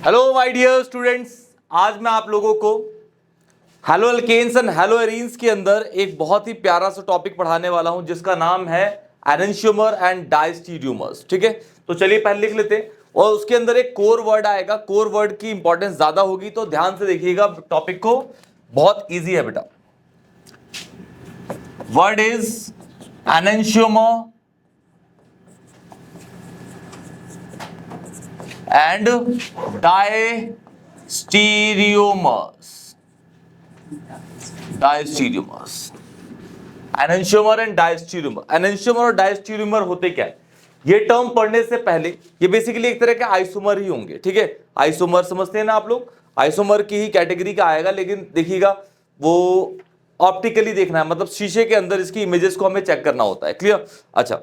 Hello my dear students, आज मैं आप लोगों को haloalkanes and haloarenes के अंदर एक बहुत ही प्यारा सा टॉपिक पढ़ाने वाला हूं जिसका नाम है एनेंशियोमर एंड डायस्टीरियोमर्स। ठीक है, तो चलिए पहले लिख लेते हैं और उसके अंदर एक कोर वर्ड आएगा। कोर वर्ड की इंपॉर्टेंस ज्यादा होगी तो ध्यान से देखिएगा टॉपिक को, बहुत इजी है बेटा। Word is enantiomer and diastereomers. Enantiomer and diastereomer. Enantiomer और डायस्टीरियोमर होते क्या है, ये टर्म पढ़ने से पहले ये बेसिकली एक तरह के आइसोमर ही होंगे। ठीक है, आइसोमर समझते हैं ना आप लोग, आइसोमर की ही कैटेगरी का आएगा, लेकिन देखिएगा वो ऑप्टिकली देखना है, मतलब शीशे के अंदर इसकी इमेजेस को हमें चेक करना होता है। क्लियर? अच्छा,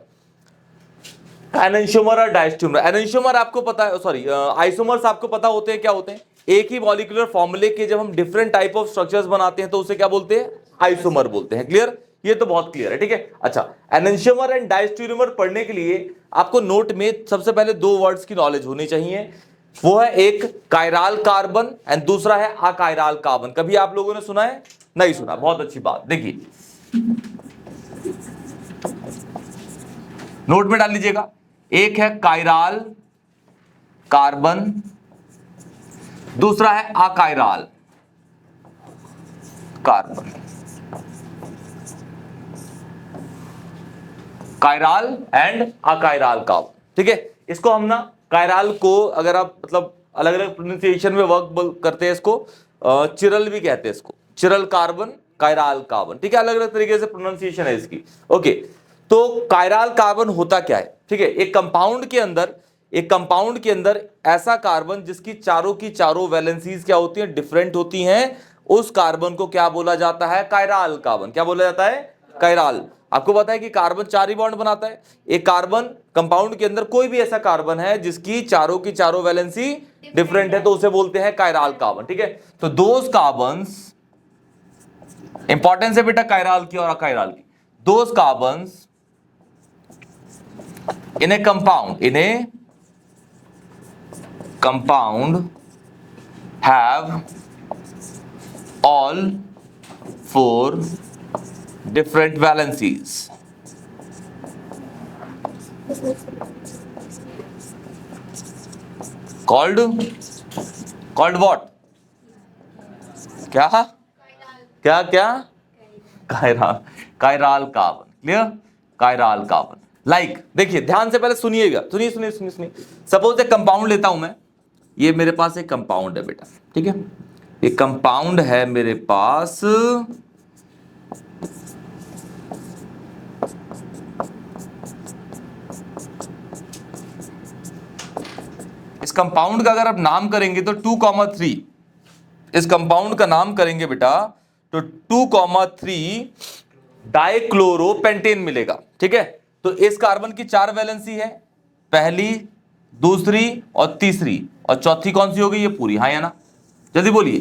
एनेंशियोमर और डायस्टीरियोमर। एनेंशियोमर आपको पता है, सॉरी आइसोमर्स आपको पता होते हैं क्या होते हैं, एक ही मॉलिक्यूलर फॉर्मूले के जब हम डिफरेंट टाइप ऑफ स्ट्रक्चर्स बनाते हैं तो उसे क्या बोलते हैं, आइसोमर बोलते हैं। क्लियर? ये तो बहुत क्लियर है। ठीक है, अच्छा, एनेंशियोमर एंड डायस्टीरियोमर पढ़ने के लिए आपको नोट में सबसे पहले दो वर्ड्स की नॉलेज होनी चाहिए। वो है एक कायराल कार्बन एंड दूसरा है अकायराल कार्बन। कभी आप लोगों ने सुना है? नहीं सुना, बहुत अच्छी बात। देखिए नोट में डाल लीजिएगा, एक है कायराल कार्बन, दूसरा है achiral carbon. Chiral and achiral carbon. ठीक है, इसको हम ना कायराल को अगर आप मतलब अलग अलग प्रोनाउंसिएशन में वर्क करते हैं, इसको चिरल भी कहते हैं, इसको चिरल कार्बन, कायराल कार्बन। ठीक है, अलग अलग तरीके से प्रोनाउंसिएशन है इसकी। ओके, तो कायराल कार्बन होता क्या है? ठीक है, एक कंपाउंड के अंदर ऐसा कार्बन जिसकी चारों की चारों वैलेंसीज क्या होती हैं, डिफरेंट होती हैं, उस कार्बन को क्या बोला जाता है, कायराल कार्बन। क्या बोला जाता है? कायराल। आपको पता है कि कार्बन 4 ही बॉन्ड बनाता है। एक कार्बन कंपाउंड के अंदर कोई भी ऐसा कार्बन है जिसकी चारों की चारों वैलेंसी डिफरेंट है तो उसे बोलते हैं कायराल कार्बन। ठीक है, तो दोज कार्बन्स, इंपॉर्टेंस है बेटा कायराल की और अकायराल की। Those carbons in a compound have all 4 different valencies. Called what? क्या कायराल कार्बन। क्लियर? कायराल कार्बन। लाइक देखिए ध्यान से पहले सुनिएगा, सुनिए। सपोज एक कंपाउंड लेता हूं मैं, ये मेरे पास एक कंपाउंड है बेटा। ठीक है, एक कंपाउंड है मेरे पास, इस कंपाउंड का अगर आप नाम करेंगे तो 2,3, इस कंपाउंड का नाम करेंगे बेटा तो 2,3 डाइक्लोरोपेंटेन मिलेगा। ठीक है, तो इस कार्बन की 4 वैलेंसी है, पहली, दूसरी और तीसरी, और चौथी कौन सी होगी, ये पूरी। हाँ या ना, जल्दी बोलिए।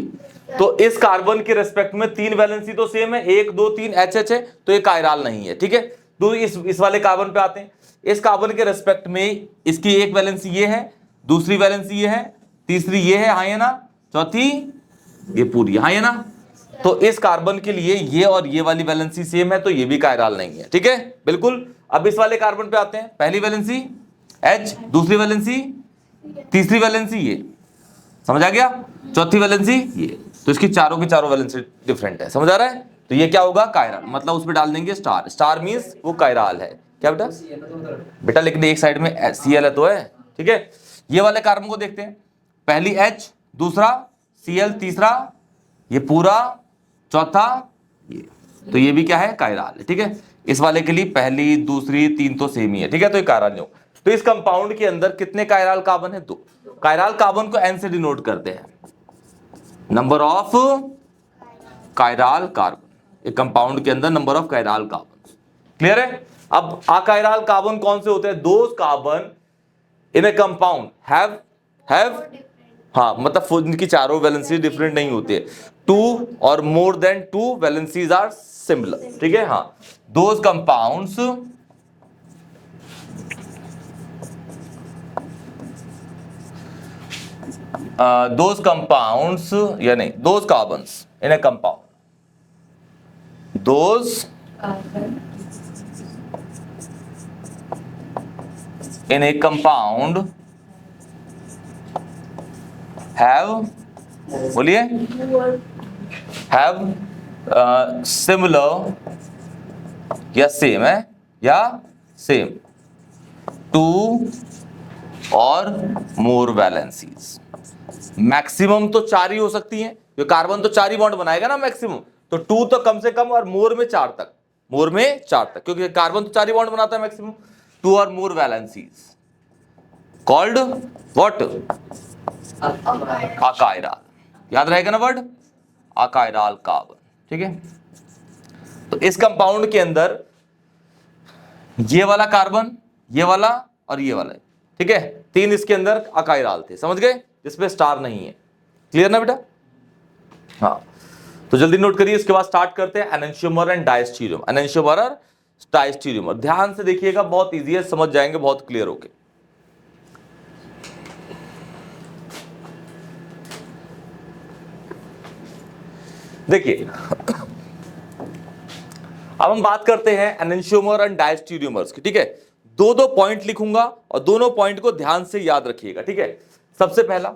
तो इस कार्बन के रेस्पेक्ट में 3 वैलेंसी तो सेम है, 1 2 3 एच एच है, तो ये कायराल नहीं है। ठीक है, तो इस वाले कार्बन पे आते हैं। इस कार्बन के रेस्पेक्ट में इसकी एक वैलेंसी ये है, दूसरी वैलेंसी ये है, तीसरी ये है। हाँ या ना, चौथी ये पूरी। हाँ या ना, तो इस कार्बन के लिए ये और ये वाली वैलेंसी सेम है तो ये भी कायराल नहीं है। ठीक है, बिल्कुल। अब इस वाले कार्बन पे आते हैं, पहली वैलेंसी H, दूसरी वैलेंसी, तीसरी वैलेंसी ये, समझ आ गया, चौथी वैलेंसी ये, तो इसकी चारों की चारों वैलेंसी डिफरेंट है। समझ आ रहा है? तो ये क्या होगा, कायराल। मतलब उस पर डाल देंगे स्टार, स्टार मींस वो कायराल है। क्या बेटा लेकिन एक साइड में Cl है तो है। ठीक है, ये वाले कार्बन को देखते हैं, पहली H, दूसरा Cl, तीसरा ये पूरा, चौथा ये, तो ये भी क्या है, कायराल है। ठीक है, इस वाले के लिए पहली, दूसरी, 3 तो सेम ही है। ठीक है, तो ये कायराल नहीं हो। तो इस कंपाउंड के अंदर कितने कायराल कार्बन है? 2। कायराल कार्बन को N से डिनोट करते हैं, नंबर ऑफ कायराल कार्बन। एक कंपाउंड के अंदर नंबर ऑफ कायराल कार्बन। क्लियर है? अब अकायराल कार्बन कौन से होते हैं? Those carbon in A compound have हाँ, मतलब इनकी चारों वैलेंसी डिफरेंट नहीं होती है, 2 और more than 2 valencies are similar. ठीक है, हाँ, दोज कंपाउंड्स those compounds या नहीं, those carbons in a compound, those in a compound have, बोलिए, have similar या सेम है या सेम टू और मोर वैलेंसीज। मैक्सिमम तो 4 ही हो सकती हैं, क्योंकि कार्बन तो 4 ही बॉन्ड बनाएगा ना मैक्सिमम, तो 2 तो कम से कम और मोर में 4 तक, मोर में 4 तक, क्योंकि कार्बन तो 4 ही बॉन्ड बनाता है मैक्सिमम। 2 और मोर वैलेंसीज कॉल्ड व्हाट? अकायरल। याद रहेगा ना वर्ड, अकायरल कार्बन। ठीक है, तो इस कंपाउंड के अंदर ये वाला कार्बन, ये वाला और ये वाला, ठीक है, 3 इसके अंदर अकायरल थे, समझ गए, जिसपे स्टार नहीं है। क्लियर ना बेटा? हाँ, तो जल्दी नोट करिए। इसके बाद स्टार्ट करते हैं एनेंटियोमर एंड डायस्टीरियोमर। एनेंटियोमर और डायस्टीरियोमर, ध्यान से देखिएगा, बहुत इजी है, समझ जाएंगे बहुत क्लियर होके। देखिए, अब हम बात करते हैं एनेंटियोमर एंड डायस्टीरियोमर्स की। ठीक है, 2 पॉइंट लिखूंगा और दोनों पॉइंट को ध्यान से याद रखिएगा। ठीक है, सबसे पहला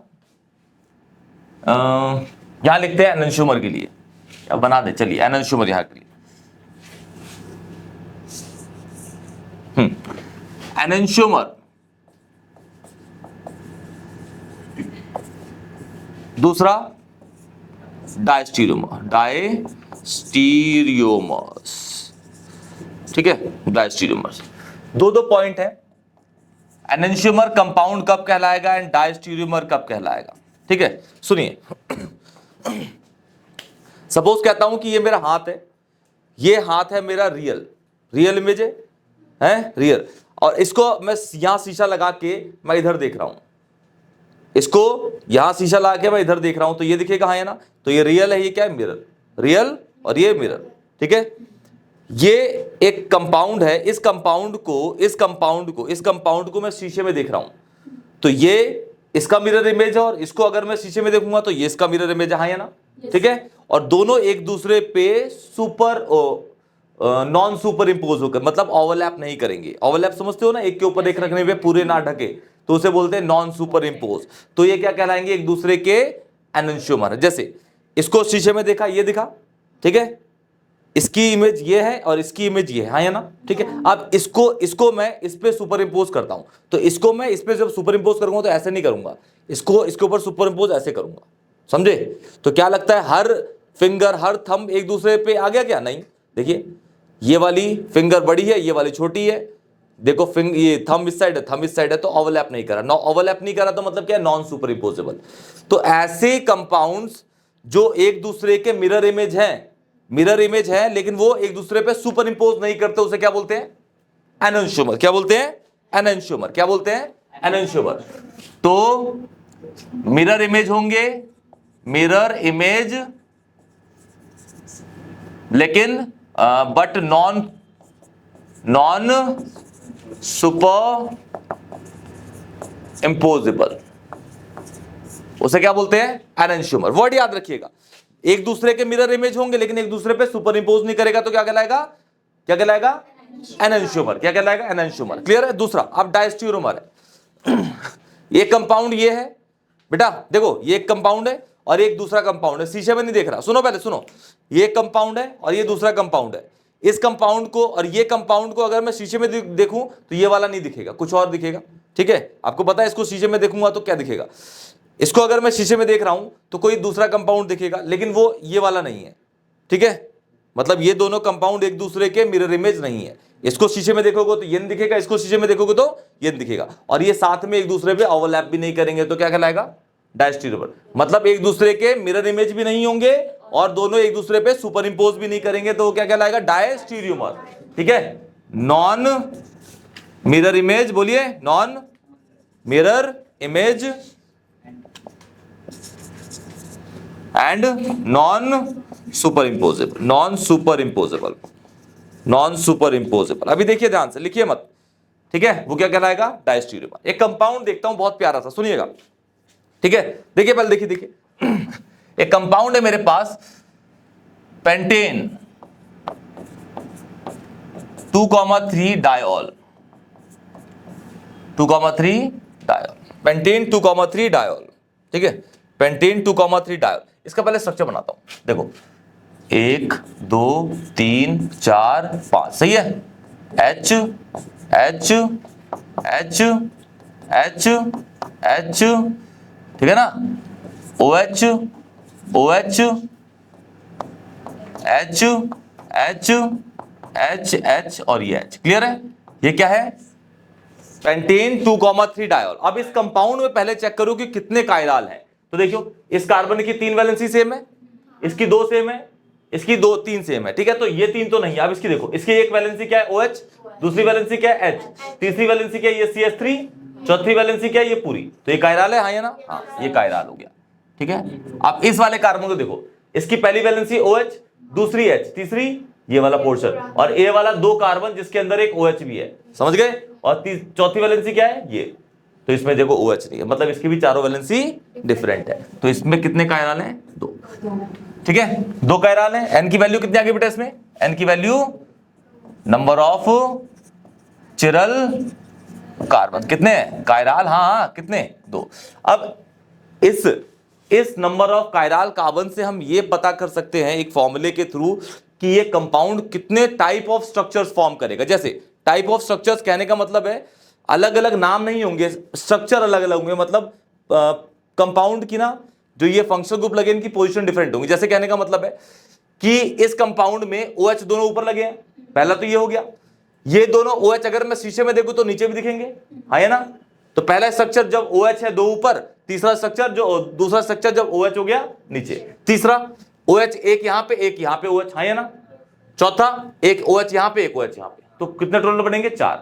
यहां लिखते हैं एनेंटियोमर के लिए, अब बना दे, चलिए एनेंटियोमर यहां के लिए। एनेंटियोमर, दूसरा डायस्टीरियोमर, डायस्टीरियोमर्स। ठीक है, डायस्टीरियोमर्स, 2 पॉइंट है। एनेंटियोमर कंपाउंड कब कहलाएगा एंड डायस्टीरियोमर कब कहलाएगा? ठीक है, सुनिए। सपोज कहता हूं कि ये मेरा हाथ है, ये हाथ है मेरा रियल इमेज है रियल, और इसको मैं यहां शीशा लगा के मैं इधर देख रहा हूं, इसको यहां शीशा लगा के मैं इधर देख रहा हूं, तो ये दिखेगा हाँ या ना? तो ये रियल है, ये क्या है? मिरर, रियल और ये मिरर। ठीक है, ये एक कंपाउंड है, इस कंपाउंड को मैं शीशे में देख रहा हूं, तो ये इसका मिरर इमेज है, और इसको अगर मैं शीशे में देखूंगा तो ये इसका मिरर इमेज है, हाँ या ना? ठीक है, और दोनों एक दूसरे पे नॉन सुपर इंपोज होकर, मतलब ओवरलैप नहीं करेंगे। ओवरलैप समझते हो ना, एक के ऊपर एक रखने पे पूरे ना ढके, तो उसे बोलते हैं नॉन सुपर इंपोज। तो ये क्या कहलाएंगे? एक दूसरे के एनेंटियोमर। जैसे इसको शीशे में देखा, ये दिखा, ठीक है, इसकी इमेज ये है और इसकी इमेज ये है, हाँ या ना? ठीक है, अब इसको मैं इस पे सुपर इंपोज करता हूं, तो इसको मैं इस पे जब सुपर इंपोज करूंगा तो ऐसे नहीं करूंगा, इसको इसके ऊपर सुपर इंपोज ऐसे करूंगा, समझे? तो क्या लगता है, हर फिंगर, हर थंब एक दूसरे पे आ गया क्या? नहीं। देखिए, ये वाली फिंगर बड़ी है, ये वाली छोटी है, देखो ये थंब इस साइड है, थंब इस साइड है, तो ओवरलैप नहीं करा। ओवरलैप नहीं करा तो मतलब क्या है? Non superimposable. तो ऐसे कंपाउंड्स जो एक दूसरे के मिरर इमेज है, लेकिन वो एक दूसरे पे सुपर इंपोज नहीं करते, उसे क्या बोलते हैं? एनेंटियोमर। क्या बोलते हैं? एनेंटियोमर। क्या बोलते हैं? एनेंटियोमर। तो मिरर इमेज होंगे, मिरर इमेज, लेकिन बट नॉन सुपर इंपोजेबल, उसे क्या बोलते हैं? एनेंटियोमर। वर्ड याद रखिएगा, एक दूसरे के मिरर इमेज होंगे लेकिन एक दूसरे पे सुपर इंपोज नहीं करेगा, तो क्या कहलाएगा? क्या कहलाएगा? एनेंटियोमर। क्या कहलाएगा? एनेंटियोमर। क्लियर है? दूसरा, अब डायस्टीरियोमर है। एक कंपाउंड ये है बेटा, देखो ये एक कंपाउंड है और एक दूसरा कंपाउंड है, शीशे में नहीं देख रहा, सुनो पहले सुनो, ये एक कंपाउंड है और ये दूसरा कंपाउंड है। इस कंपाउंड को और ये कंपाउंड को अगर मैं शीशे में देखूं तो ये वाला नहीं दिखेगा, कुछ और दिखेगा। ठीक है, आपको पता है, इसको शीशे में देखूंगा तो क्या दिखेगा? इसको अगर मैं शीशे में देख रहा हूं तो कोई दूसरा कंपाउंड दिखेगा, लेकिन वो ये वाला नहीं है। ठीक है, मतलब ये दोनों कंपाउंड एक दूसरे के मिरर इमेज नहीं है। इसको शीशे में देखोगे तो ये नहीं दिखेगा, इसको शीशे में देखोगे तो ये नहीं दिखेगा, और ये साथ में एक दूसरे पे ओवरलैप भी नहीं करेंगे, तो क्या कहलाएगा? डायस्टीरियोमर। मतलब एक दूसरे के मिरर इमेज भी नहीं होंगे और दोनों एक दूसरे पे सुपर इंपोज भी नहीं करेंगे, तो क्या कहलाएगा? डायस्टीरियोमर। ठीक है, नॉन मिरर इमेज, बोलिए, non mirror image and non superimposable. Non superimposable. अभी देखिए ध्यान से, लिखिए मत, ठीक है, वो क्या कहलाएगा? डायस्टीरियोमर। एक कंपाउंड देखता हूं बहुत प्यारा सा, सुनिएगा, ठीक है, देखिए पहले देखिए एक कंपाउंड है मेरे पास pentane 2,3 diol, 2,3 diol, pentane 2,3 diol, ठीक है, पेंटेन 2,3 डायोल। इसका पहले स्ट्रक्चर बनाता हूं, देखो 1 2 3 4 5, सही है, H H H H H, ठीक है ना, OH OH H H H H और ये H, क्लियर है। ये क्या है, पेंटेन 2,3 डायोल। अब इस कंपाउंड में पहले चेक करो कि कितने कायराल हैं। तो देखियो इस कार्बन की 3 वैलेंसी सेम है, इसकी 2 सेम है, इसकी 3 सेम है, ठीक है, तो ये 3 तो नहीं है। अब इसकी देखो, इसकी एक वैलेंसी क्या है OH, दूसरी वैलेंसी क्या है H, तीसरी वैलेंसी क्या है ये CH3, चौथी वैलेंसी क्या है ये पूरी, तो ये कायराल है, हाँ या ना, हाँ ये कायराल हो गया, ठीक है। अब इस वाले कार्बन को देखो, इसकी पहली वैलेंसी OH, दूसरी H, तीसरी ये वाला पोर्शन, और ए वाला 2 कार्बन जिसके अंदर एक OH भी है, समझ गए, और चौथी वैलेंसी क्या है ये, तो इसमें देखो OH नहीं है, मतलब इसकी भी चारों वैलेंसी डिफरेंट है। तो इसमें कितने कायराल हैं, 2, ठीक है, 2 कायराल हैं। एन की वैल्यू कितनी आ गई बेटा इसमें, एन की value number of chiral carbon, कितने कायराल, हाँ कितने, 2। अब इस नंबर ऑफ कायराल कार्बन से हम ये पता कर सकते हैं एक फॉर्मूले के थ्रू कि ये कंपाउंड कितने टाइप ऑफ स्ट्रक्चर्स फॉर्म करेगा। जैसे टाइप ऑफ स्ट्रक्चर्स कहने का मतलब है अलग अलग नाम नहीं होंगे, स्ट्रक्चर अलग अलग होंगे, मतलब कंपाउंड की ना जो ये फंक्शनल ग्रुप लगे इनकी पोजीशन डिफरेंट होंगी। जैसे कहने का मतलब है कि इस कंपाउंड में OH दोनों ऊपर लगे हैं, पहला तो ये हो गया, ये दोनों OH अगर मैं शीशे में देखूं तो नीचे भी दिखेंगे, हाँ है ना। तो पहला स्ट्रक्चर जब OH है 2 ऊपर, तीसरा स्ट्रक्चर दूसरा स्ट्रक्चर जब OH हो गया नीचे, तीसरा OH एक यहां पे एक यहां पे OH, हाँ है ना, चौथा एक OH यहां पे एक OH यहां पे, तो कितने टोटल बनेंगे 4।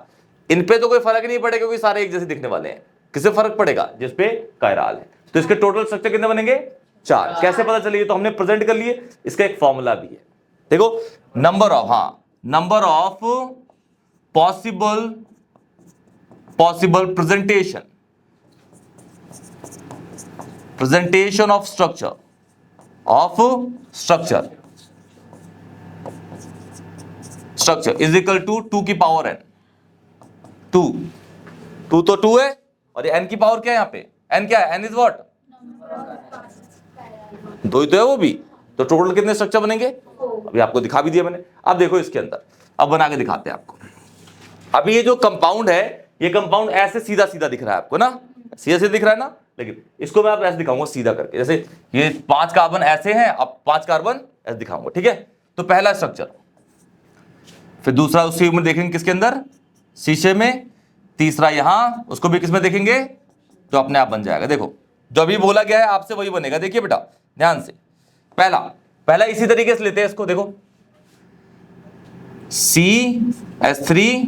इन पे तो कोई फर्क नहीं पड़ेगा क्योंकि सारे एक जैसे दिखने वाले हैं, किससे फर्क पड़ेगा, जिसपे कायराल है। तो इसके टोटल स्ट्रक्चर कितने बनेंगे 4। कैसे पता चलेगी, तो हमने प्रेजेंट कर लिए, इसका एक फॉर्मूला भी है, देखो नंबर ऑफ, हाँ number of possible presentation of structure is equal to 2 की पावर n, 2 तो 2 है, और ये n की पावर क्या है, यहाँ पे n क्या है, n इज व्हाट, 2 ही तो है वो भी, तो टोटल कितने स्ट्रक्चर बनेंगे, अभी आपको दिखा भी दिया मैंने। अब देखो इसके अंदर, अब बना के दिखाते हैं आपको। अभी ये जो कंपाउंड है, ये कंपाउंड ऐसे सीधा सीधा दिख रहा है आपको ना, सीधा सीधा दिख रहा है ना, लेकिन इसको मैं आप ऐसे दिखाऊंगा सीधा करके, जैसे ये 5 कार्बन ऐसे हैं, अब 5 कार्बन ऐसे दिखाऊंगा, ठीक है। तो पहला स्ट्रक्चर, फिर दूसरा उसी में देखेंगे किसके अंदर, शीशे में, तीसरा यहां, उसको भी किसमें देखेंगे, तो अपने आप बन जाएगा। देखो जो अभी बोला गया है आपसे वही बनेगा, देखिए बेटा ध्यान से, पहला इसी तरीके से लेते हैं इसको, देखो CH3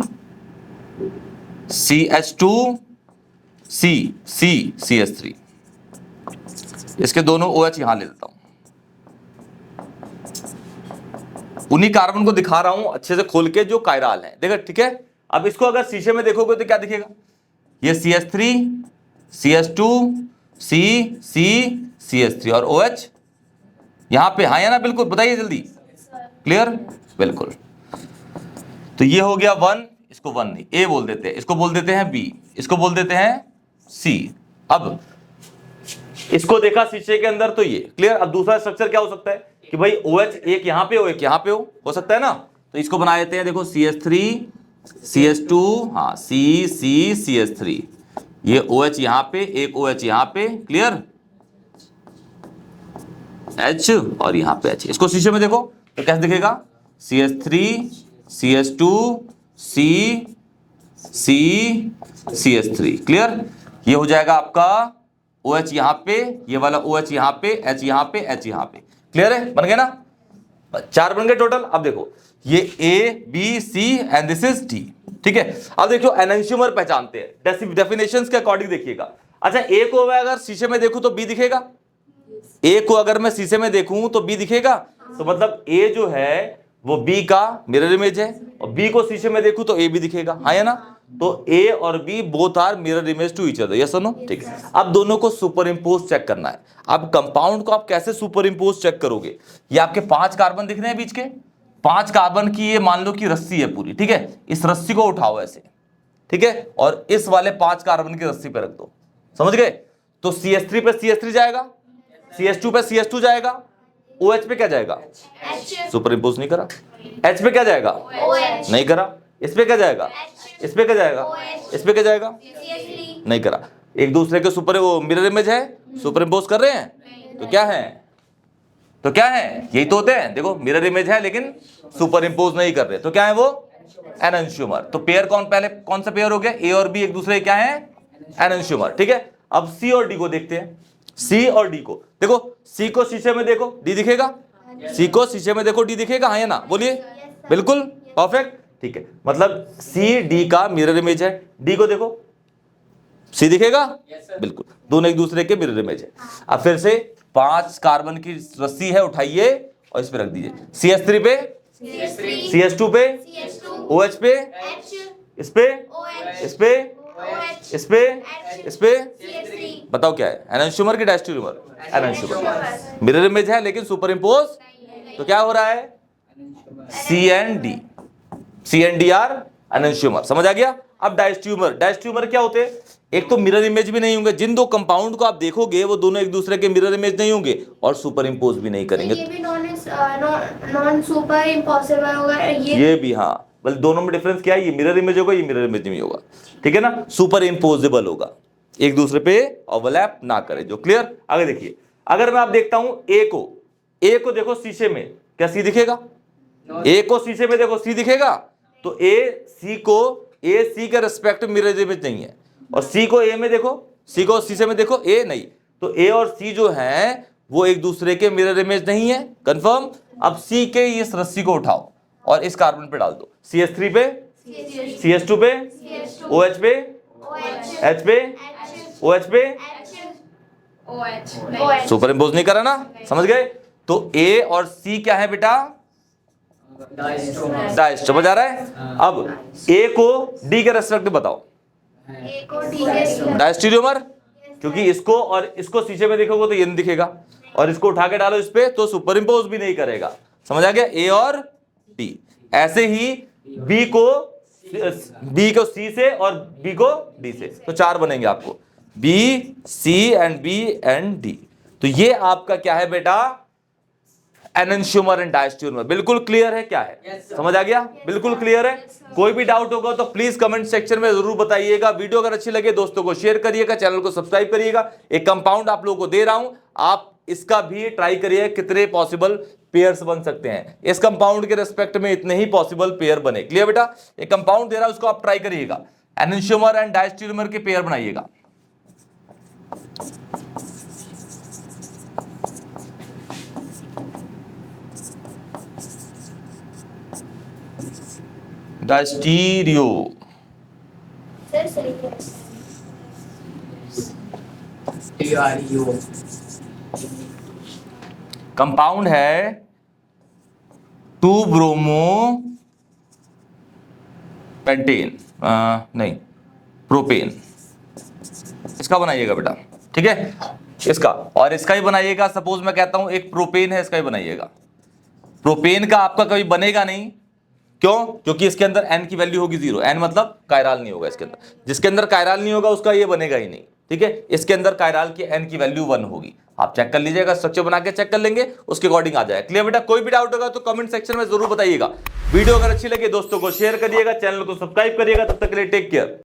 CH2 CH3, इसके दोनों OH यहां ले लेता हूं, उन्हीं कार्बन को दिखा रहा हूं अच्छे से खोल के जो कायराल है, देखो ठीक है। अब इसको अगर शीशे में देखोगे तो क्या दिखेगा, ये CH3 CH2 CH3 और OH यहां पे, हाँ या ना, बिल्कुल बताइए जल्दी, क्लियर, बिल्कुल। तो ये हो गया 1, इसको 1 नहीं, A बोल देते हैं, इसको बोल देते हैं B, इसको बोल देते हैं C। अब इसको देखा शीशे के अंदर तो ये क्लियर। अब दूसरा स्ट्रक्चर क्या हो सकता है कि भाई OH एक यहां पे हो एक यहां पे हो सकता है ना, तो इसको बना देते हैं, देखो CH3 CH2, हाँ CH3, ये OH यहां पे एक OH यहां पे, क्लियर, H और यहां पे H। इसको शीशे में देखो तो कैसे दिखेगा, CH3 CH2 CH3, क्लियर। ये हो जाएगा आपका OH यहां पे, ये वाला OH यहां पे, H यहां पे, H यहां पे, क्लियर है, बन गए ना, 4 बन गए टोटल। अब देखो ये A B C and this is D, ठीक है। अब देखो एनंशियोमर पहचानते हैं, डेफिनेशंस के अकॉर्डिंग देखिएगा। अच्छा A को मैं अगर शीशे में देखूं तो B दिखेगा, A को अगर मैं शीशे में देखूं तो B दिखेगा, तो मतलब A जो है वो B का मिरर इमेज है, और B को शीशे में देखूं तो A भी दिखेगा, हाँ या ना। तो ए और B both are mirror image to each other, yes और नो? ठीक है, अब दोनों को सुपर इंपोज चेक करना है। अब कंपाउंड को आप कैसे सुपर इंपोज चेक करोगे? ये आपके 5 कार्बन दिख रहे हैं बीच के, 5 कार्बन की ये मान लो कि रस्सी है पूरी, ठीक है, इस रस्सी को उठाओ ऐसे, ठीक है, और इस वाले 5 कार्बन की रस्सी पे रख दो, समझ गए? तो CH3 पे CH3 जाएगा, CH2 पे CH2 जाएगा, OH पे क्या जाएगा? सुपर इंपोज नहीं करा। H पे क्या जाएगा? नहीं करा। इस पे क्या जाएगा? इस पे क्या जाएगा? इस पे क्या जाएगा? नहीं करा। एक दूसरे के सुपर वो मिरर इमेज है, सुपर इंपोज कर रहे हैं, तो क्या है? तो क्या है? यही तो होते हैं, देखो मिरर इमेज है लेकिन सुपर इंपोज नहीं कर रहे, तो क्या है वो? एनंशियोमर। तो पेयर पहले कौन सा पेयर हो गया? ए और बी एक दूसरे क्या है? एनंशियोमर, ठीक है। अब सी और डी को देखते हैं, सी और डी को देखो, सी को शीशे में देखो, डी दिखेगा? सी को शीशे में देखो, डी दिखेगा, हाँ या ना? बोलिए। बिल्कुल परफेक्ट, ठीक है, मतलब सी डी का मिरर इमेज है। डी को देखो, सी दिखेगा? बिल्कुल, दोनों एक दूसरे के मिरर इमेज है। अब फिर से 5 कार्बन की रस्सी है, उठाइए और इस पे रख दीजिए। CH3 पे, CH2 पे, OH पे, इस पे, इस पे, इस पे, इस पे, बताओ क्या है? एनंशियोमर की डायस्टेरियोमर? एनंशियोमर। मिरर इमेज है लेकिन सुपर इंपोज, तो क्या हो रहा है? CND आर एनंशियोमर, समझ आ गया? अब डायस्टेरियोमर, डायस्टेरियोमर क्या होते हैं? एक तो मिरर इमेज भी नहीं होंगे, जिन दो कंपाउंड को आप देखोगे वो दोनों एक दूसरे के मिरर इमेज नहीं होंगे और सुपर इंपोज भी नहीं करेंगे। ये भी नॉन सुपर इम्पॉसिबल होगा, ये भी, हाँ, बल्कि दोनों में डिफरेंस क्या है? ये मिरर इमेज होगा, ये मिरर इमेज नहीं होगा, ठीक है ना? सुपर इंपोजेबल होगा, एक दूसरे पे ओवरलैप ना करे, जो क्लियर? आगे देखिए, अगर मैं आप देखता हूं ए को देखो शीशे में, क्या सी दिखेगा? ए को शीशे में देखो, सी दिखेगा? तो ए सी के रेस्पेक्ट मिरर इमेज नहीं है, और सी को ए में देखो, सी को शीशे में देखो, ए नहीं, तो ए और सी जो है वो एक दूसरे के मिरर इमेज नहीं है, कंफर्म? अब सी के इस रस्सी को उठाओ और इस कार्बन पे डाल दो, CH3 पे, CH2 पे, OH पे, H पे, OH पे, सुपर इंपोज नहीं करा ना, समझ गए? तो ए और सी क्या है बेटा? डाइस्ट, समझ आ रहा है? अब ए को डी के रेस्पेक्ट बताओ, डायस्टेरियोमर, क्योंकि इसको और इसको शीशे में देखोगे तो ये नहीं दिखेगा, और इसको उठा के डालो इस पे तो सुपर इंपोज भी नहीं करेगा, समझ आ गया? ए और डी। ऐसे ही बी को सी से और बी को डी से, तो 4 बनेंगे आपको, B, C and B and D. तो ये आपका क्या है बेटा? Enantiomer and diastereomer. बिल्कुल क्लियर है क्या है? समझ आ गया? बिल्कुल क्लियर है। कोई भी डाउट होगा तो प्लीज कमेंट सेक्शन में जरूर बताइएगा। वीडियो अगर अच्छी लगे दोस्तों को शेयर करिएगा, चैनल को सब्सक्राइब करिएगा। एक कंपाउंड आप लोगों को दे रहा हूं, आप इसका भी ट्राई करिए कितने पॉसिबल पेयर्स बन सकते हैं। इस कंपाउंड के रेस्पेक्ट में इतने ही पॉसिबल पेयर बने। क्लियर बेटा? एक कंपाउंड दे रहा है उसको आप ट्राई करिएगा, एनंशियोमर एंड डायस्टेरियोमर के पेयर बनाइएगा। डायस्टीरियो, कंपाउंड है 2 ब्रोमो पेंटेन, नहीं प्रोपेन, इसका बनाइएगा बेटा, ठीक है? इसका और इसका ही बनाइएगा। सपोज मैं कहता हूं एक प्रोपेन है, इसका ही बनाइएगा। प्रोपेन का आपका कभी बनेगा नहीं, क्यों? क्योंकि इसके अंदर n की वैल्यू होगी 0, n मतलब कायराल नहीं होगा इसके अंदर। जिसके अंदर कायराल नहीं होगा उसका ये बनेगा ही नहीं, ठीक है? इसके अंदर कायराल की n की वैल्यू 1 होगी। आप चेक कर लीजिएगा, स्ट्रक्चर बना के चेक कर लेंगे, उसके अकॉर्डिंग आ जाएगा। क्लियर बेटा? कोई भी डाउट होगा तो कमेंट सेक्शन में जरूर बताइएगा। वीडियो अगर अच्छी लगे दोस्तों को शेयर करिएगा, चैनल को सब्सक्राइब करिएगा। तब तक के लिए टेक केयर।